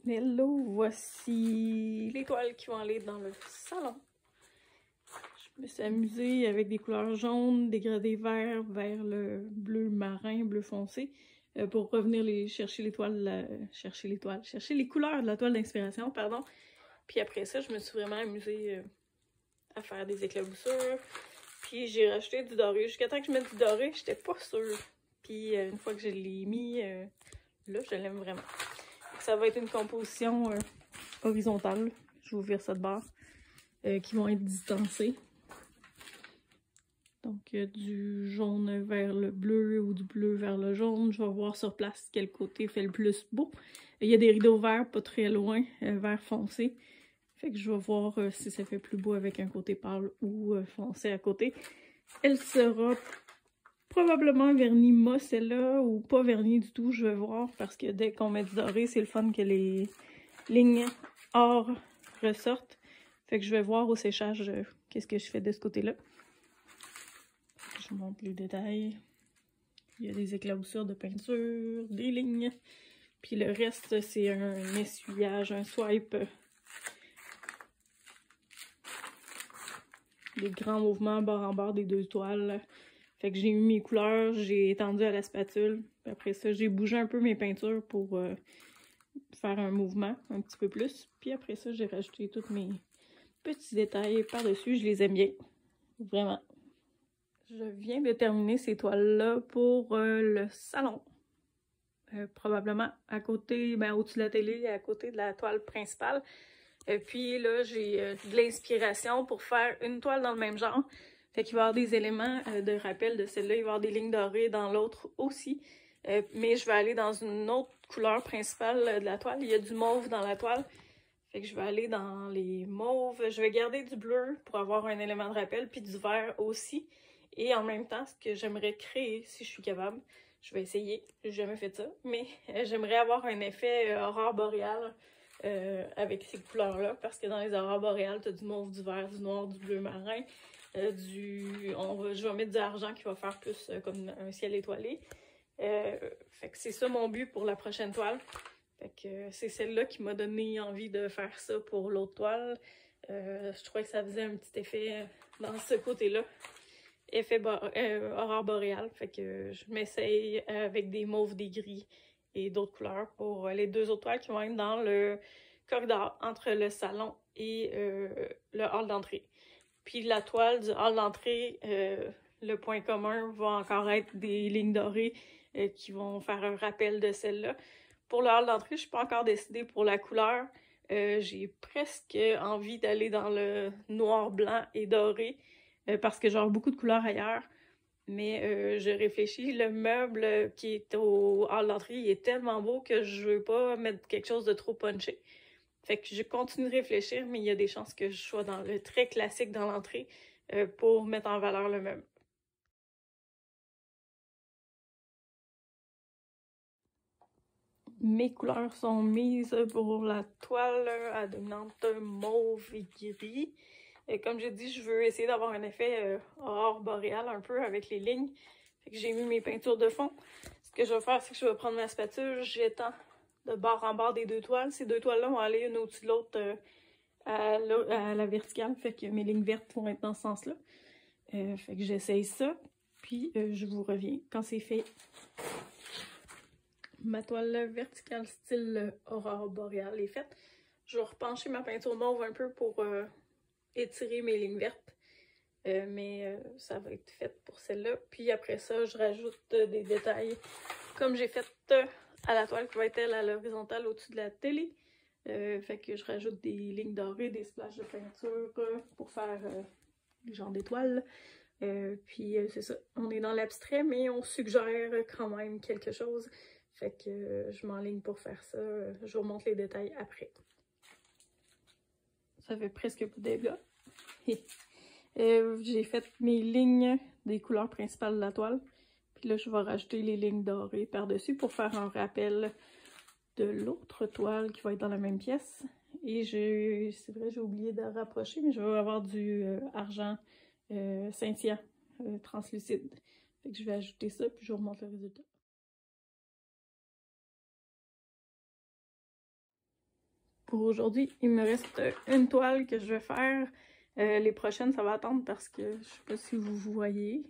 Hello, voici les toiles qui vont aller dans le salon. Je me suis amusée avec des couleurs jaunes, dégradés verts vers le bleu marin, bleu foncé, pour revenir chercher les couleurs de la toile d'inspiration, pardon. Puis après ça, je me suis vraiment amusée à faire des éclaboussures. Puis j'ai rajouté du doré. Jusqu'à temps que je mette du doré, j'étais pas sûre. Puis une fois que je l'ai mis, là, je l'aime vraiment. Ça va être une composition horizontale. Je vais ouvrir ça de bord. Qui vont être distancées. Donc, du jaune vers le bleu ou du bleu vers le jaune. Je vais voir sur place quel côté fait le plus beau. Il y a des rideaux verts pas très loin, vert foncé. Fait que je vais voir si ça fait plus beau avec un côté pâle ou foncé à côté. Elle sera probablement vernie mat celle-là ou pas vernie du tout, je vais voir. Parce que dès qu'on met du doré, c'est le fun que les lignes or ressortent. Fait que je vais voir au séchage qu'est-ce que je fais de ce côté-là. Je vous montre les détails. Il y a des éclaboussures de peinture, des lignes. Puis le reste, c'est un essuyage, un swipe. Des grands mouvements bord en bord des deux toiles. Fait que j'ai mis mes couleurs, j'ai étendu à la spatule. Puis après ça, j'ai bougé un peu mes peintures pour faire un mouvement un petit peu plus. Puis après ça, j'ai rajouté tous mes petits détails par-dessus. Je les aime bien. Vraiment. Je viens de terminer ces toiles-là pour le salon. Probablement à côté, au-dessus de la télé, à côté de la toile principale. Puis là, j'ai de l'inspiration pour faire une toile dans le même genre. Fait qu'il va y avoir des éléments de rappel de celle-là. Il va y avoir des lignes dorées dans l'autre aussi. Mais je vais aller dans une autre couleur principale de la toile. Il y a du mauve dans la toile. Fait que je vais aller dans les mauves. Je vais garder du bleu pour avoir un élément de rappel, puis du vert aussi. Et en même temps, ce que j'aimerais créer, si je suis capable, je vais essayer, j'ai jamais fait ça, mais j'aimerais avoir un effet aurore boréale avec ces couleurs-là, parce que dans les aurores boréales, tu as du mauve, du vert, du noir, du bleu marin, je vais mettre du argent qui va faire plus comme un ciel étoilé. Fait que c'est ça mon but pour la prochaine toile. Fait que c'est celle-là qui m'a donné envie de faire ça pour l'autre toile. Je trouvais que ça faisait un petit effet dans ce côté-là. Effet aurore boréale. Fait que je m'essaye avec des mauves, des gris et d'autres couleurs pour les deux autres toiles qui vont être dans le corridor entre le salon et le hall d'entrée. Puis la toile du hall d'entrée, le point commun va encore être des lignes dorées qui vont faire un rappel de celle-là. Pour le hall d'entrée, je suis pas encore décidée pour la couleur. J'ai presque envie d'aller dans le noir, blanc et doré parce que j'aurai beaucoup de couleurs ailleurs. Mais je réfléchis, le meuble qui est au hall d'entrée, il est tellement beau que je veux pas mettre quelque chose de trop punché. Fait que je continue de réfléchir, mais il y a des chances que je sois dans le très classique dans l'entrée pour mettre en valeur le meuble. Mes couleurs sont mises pour la toile à dominante mauve et gris. Et comme j'ai dit, je veux essayer d'avoir un effet aurore boréale un peu avec les lignes. Fait que j'ai mis mes peintures de fond. Ce que je vais faire, c'est que je vais prendre ma spatule, j'étends de bord en bord des deux toiles. Ces deux toiles-là vont aller une au-dessus de l'autre à la verticale. Fait que mes lignes vertes vont être dans ce sens-là. Fait que j'essaye ça. Puis je vous reviens quand c'est fait. Ma toile verticale style aurore boréale est faite. Je vais repencher ma peinture mauve un peu pour étirer mes lignes vertes. Mais ça va être fait pour celle-là. Puis après ça, je rajoute des détails comme j'ai fait à la toile qui va être elle à l'horizontale au-dessus de la télé. Fait que je rajoute des lignes dorées, des splashes de peinture pour faire des genres d'étoiles. Puis c'est ça, on est dans l'abstrait, mais on suggère quand même quelque chose. Fait que je m'enligne pour faire ça. Je vous remontre les détails après. Ça fait presque plus de dégâts. J'ai fait mes lignes des couleurs principales de la toile. Puis là, je vais rajouter les lignes dorées par-dessus pour faire un rappel de l'autre toile qui va être dans la même pièce. Et c'est vrai, j'ai oublié de rapprocher, mais je vais avoir du argent scintillant, translucide. Fait que je vais ajouter ça, puis je vous remontre le résultat. pour aujourd'hui. Il me reste une toile que je vais faire. Les prochaines, ça va attendre parce que je sais pas si vous voyez.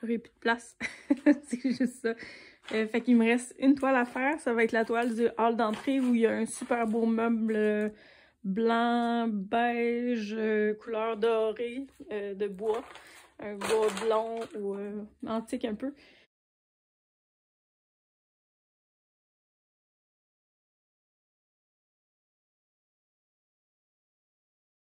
J'aurai plus de place. C'est juste ça. Fait qu'il me reste une toile à faire. Ça va être la toile du hall d'entrée où il y a un super beau meuble blanc, beige, couleur dorée, de bois. Un bois blond ou antique un peu.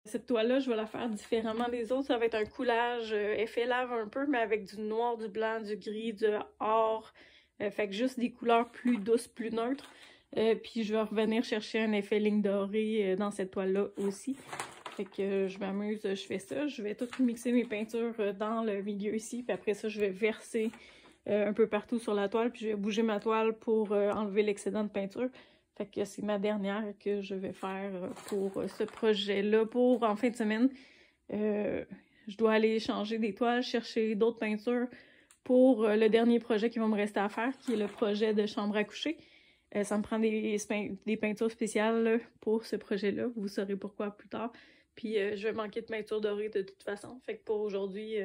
Cette toile-là, je vais la faire différemment des autres. Ça va être un coulage effet lave un peu, mais avec du noir, du blanc, du gris, du or. Fait que juste des couleurs plus douces, plus neutres. Puis je vais revenir chercher un effet ligne dorée dans cette toile-là aussi. Fait que je m'amuse, je fais ça. Je vais tout mixer mes peintures dans le milieu ici. Puis après ça, je vais verser un peu partout sur la toile. Puis je vais bouger ma toile pour enlever l'excédent de peinture. Fait que c'est ma dernière que je vais faire pour ce projet-là. Pour en fin de semaine, je dois aller changer des toiles, chercher d'autres peintures pour le dernier projet qui va me rester à faire, qui est le projet de chambre à coucher. Ça me prend des peintures spéciales pour ce projet-là. Vous saurez pourquoi plus tard. Puis je vais manquer de peinture dorée de toute façon. Fait que pour aujourd'hui,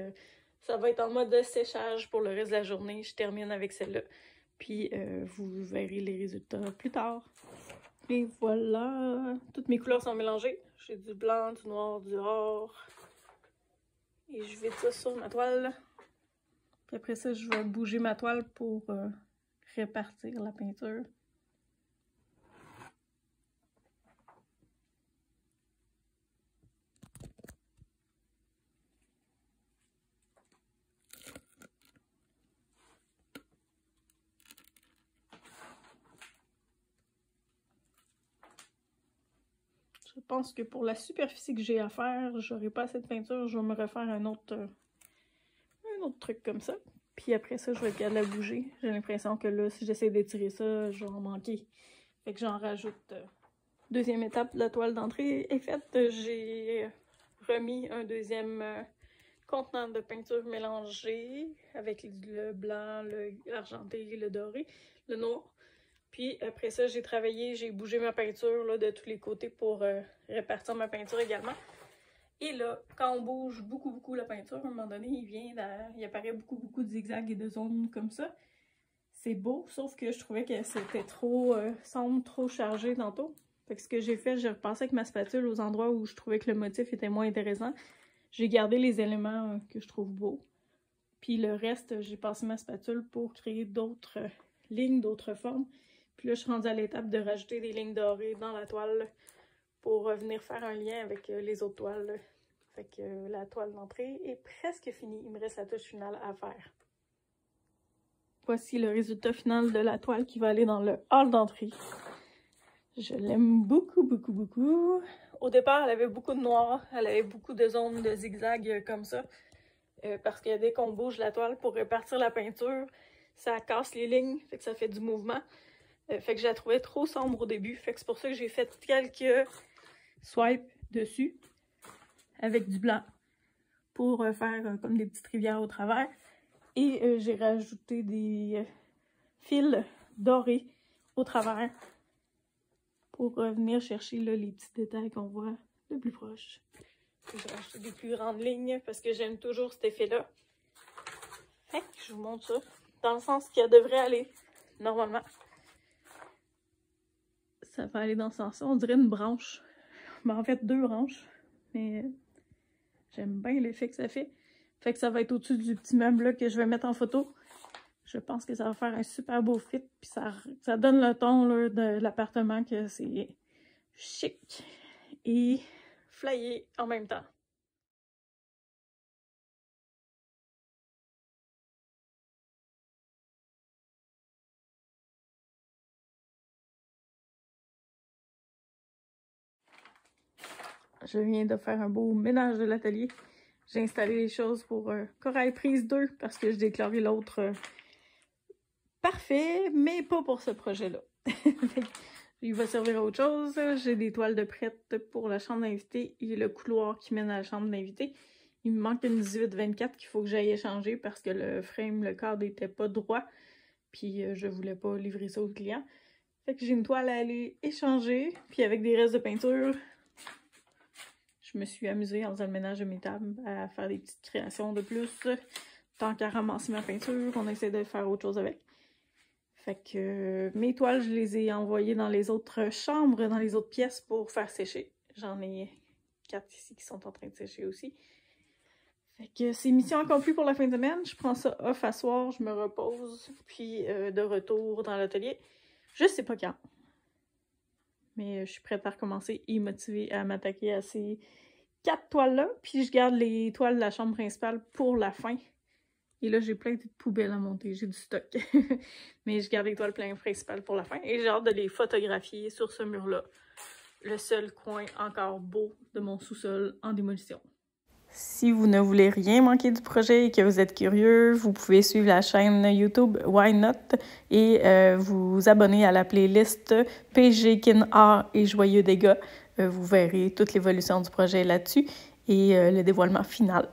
ça va être en mode de séchage pour le reste de la journée. Je termine avec celle-là. Puis vous verrez les résultats plus tard. Et voilà, toutes mes couleurs sont mélangées. J'ai du blanc, du noir, du or. Et je vais ça sur ma toile. Puis après ça, je vais bouger ma toile pour répartir la peinture. Je pense que pour la superficie que j'ai à faire, j'aurai pas assez de peinture. Je vais me refaire un autre truc comme ça. Puis après ça, je vais être capable de la bouger. J'ai l'impression que là, si j'essaie d'étirer ça, je vais en manquer. Fait que j'en rajoute. Deuxième étape, la toile d'entrée est faite. J'ai remis un deuxième contenant de peinture mélangée avec le blanc, l'argenté, le doré, le noir. Puis après ça, j'ai travaillé, j'ai bougé ma peinture là, de tous les côtés pour répartir ma peinture également. Et là, quand on bouge beaucoup la peinture, à un moment donné, il apparaît beaucoup de zigzags et de zones comme ça. C'est beau, sauf que je trouvais que c'était trop sombre, trop chargé tantôt. Fait que ce que j'ai fait, j'ai repassé avec ma spatule aux endroits où je trouvais que le motif était moins intéressant. J'ai gardé les éléments que je trouve beaux. Puis le reste, j'ai passé ma spatule pour créer d'autres lignes, d'autres formes. Puis là, je suis rendue à l'étape de rajouter des lignes dorées dans la toile pour venir faire un lien avec les autres toiles. Fait que la toile d'entrée est presque finie. Il me reste la touche finale à faire. Voici le résultat final de la toile qui va aller dans le hall d'entrée. Je l'aime beaucoup. Au départ, elle avait beaucoup de noir. Elle avait beaucoup de zones de zigzag comme ça. Parce que dès qu'on bouge la toile pour répartir la peinture, ça casse les lignes. Fait que ça fait du mouvement. Fait que je la trouvais trop sombre au début. Fait que c'est pour ça que j'ai fait quelques swipes dessus avec du blanc pour faire comme des petites rivières au travers. Et j'ai rajouté des fils dorés au travers pour venir chercher là, les petits détails qu'on voit le plus proche. J'ai rajouté des plus grandes lignes parce que j'aime toujours cet effet-là. Fait que je vous montre ça dans le sens qu'elle devrait aller normalement. Ça va aller dans ce sens-là. On dirait une branche. Ben, en fait, deux branches. Mais j'aime bien l'effet que ça fait. Fait que ça va être au-dessus du petit meuble là, que je vais mettre en photo. Je pense que ça va faire un super beau fit. Puis ça donne le ton là, de l'appartement que c'est chic et flyé en même temps. Je viens de faire un beau ménage de l'atelier. J'ai installé les choses pour Corail prise 2 parce que je déclaré l'autre parfait, mais pas pour ce projet-là. Il va servir à autre chose. J'ai des toiles de prête pour la chambre d'invité et le couloir qui mène à la chambre d'invité. Il me manque une 18-24 qu'il faut que j'aille échanger parce que le frame, le cadre n'était pas droit. Puis je voulais pas livrer ça au client. Fait que j'ai une toile à aller échanger. Puis avec des restes de peinture, je me suis amusée en faisant le ménage de mes tables à faire des petites créations de plus. Tant qu'à ramasser ma peinture, on essaie de faire autre chose avec. Fait que mes toiles, je les ai envoyées dans les autres chambres, dans les autres pièces pour faire sécher. J'en ai 4 ici qui sont en train de sécher aussi. Fait que c'est mission accomplie pour la fin de semaine. Je prends ça off à soir, je me repose, puis de retour dans l'atelier. Je sais pas quand. Mais je suis prête à recommencer et motivée à m'attaquer à ces 4 toiles-là. Puis je garde les toiles de la chambre principale pour la fin. Et là, j'ai plein de poubelles à monter, j'ai du stock. Mais je garde les toiles principales pour la fin. Et j'ai hâte de les photographier sur ce mur-là. Le seul coin encore beau de mon sous-sol en démolition. Si vous ne voulez rien manquer du projet et que vous êtes curieux, vous pouvez suivre la chaîne YouTube Why Not et vous abonner à la playlist PG Kin Art et Joyeux Dégâts. Vous verrez toute l'évolution du projet là-dessus et le dévoilement final.